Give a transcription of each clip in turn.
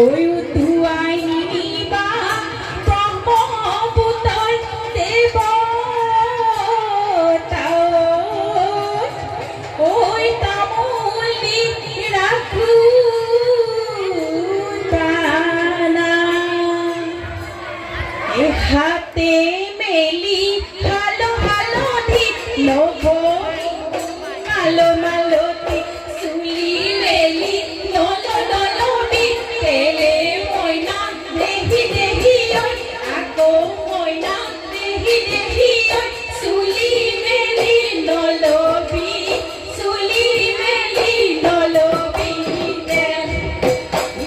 ওই তুয়াই নিবা ব্রহ্মপুতর দেবতাও ওই তামুলি রাখু দানা এ হাতে মেলি ভালো ভালো ঠিক নব মালো মালতি সুলি মেলি নলো নলবি তেলে ময়না দেহি দেহি ওই আকো ময়না দেহি দেহি ওই সুলি মেলি নলবি সুলি মেলি নলবি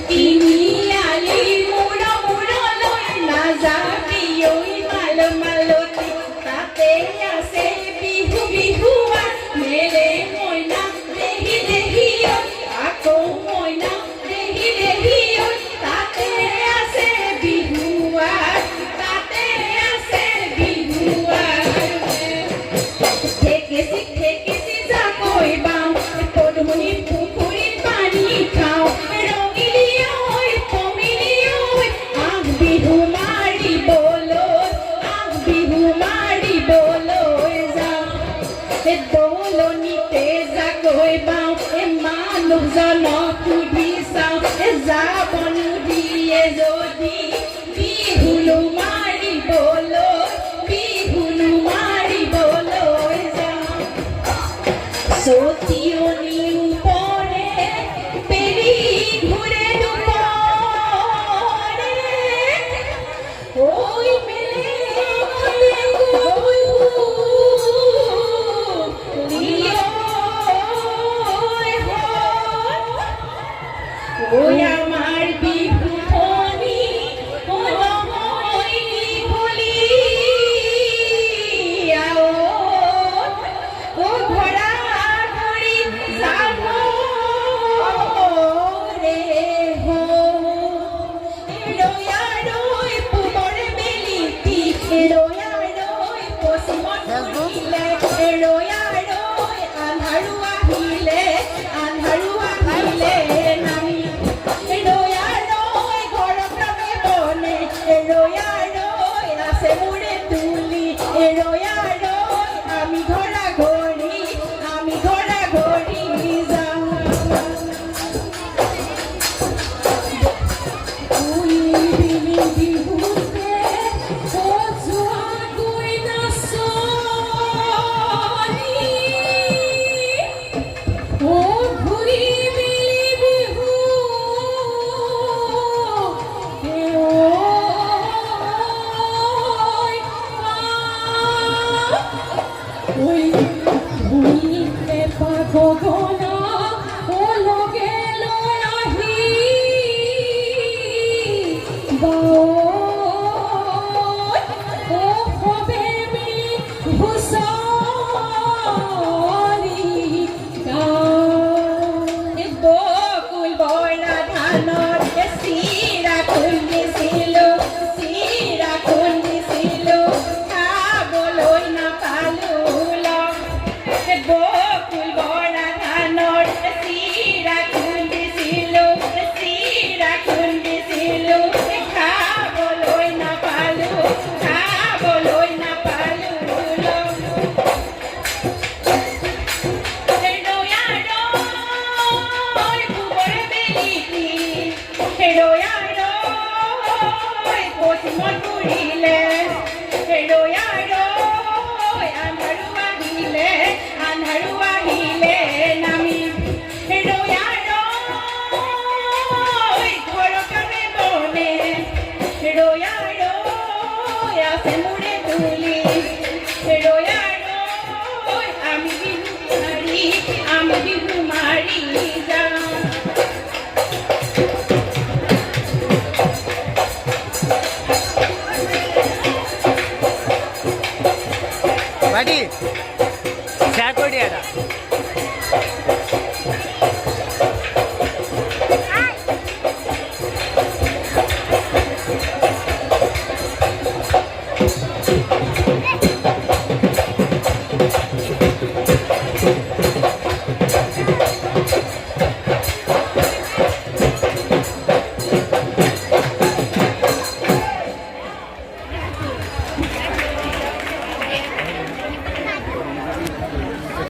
তিনি আলি মুড়ো মুড়ো লই না যাবি ওই মালো মালতি তাতে আসে বিহু বিহুয়া মেলে ময়না দেহি দেহি ওই আকো ময়না দেহি দেহি ওই তাতে আসে বিহুয়া তাতে আসে বিহুয়া ঠেকেছি যাকই বাও পদমনি পুকুরির পানি খাও রঙিলিয়া ওই পমিলিয়া ওই আহ বিহু মারি বলো যাও এ দোলনিতে যাকই বাও এ মানুষজন সুধি চাও এ যাবনো দিয়ে যদি বিহুলো মাৰিবলৈ যাওঁ সতীয়নি উপরে পেরি ঘুরে দুপরে ওই মেলে ওই আমার বিহু ফণি হলো মইনি বলিয়া ও ঘোড়া ঘড়ি যাব রে হো রোয়া রোয় পুবর বেলিতি রোয়া রোয় পশ্চিমত ঘুরিলে রোয়া রোয় আন্ধারু আহিলে নামি রোয়া রোয় ঘর ক্রমে বনে রোয়া রোয় আসে মুড়ে তুলি রোয়া রোয় আমি ঘোড়া ঘড়ি যাও ওই বিলি বিহুতে ও জোয়া গই না সনি ও ঘুরি বিলি বিহু হে ওই ভুইতে পাগনা ও লগে লহি বাও ও হবে মিলি হুসারি গাও বকুল বয়না ধানৰ চিৰা খুন্দিছিল খাবলৈ নাপালো বকুল বয়না ধানৰ চিৰা খুন্দিছিল খাবলৈ নাপালো ৰোয়া ৰোয় পশ্চিমত ঘুৰিলে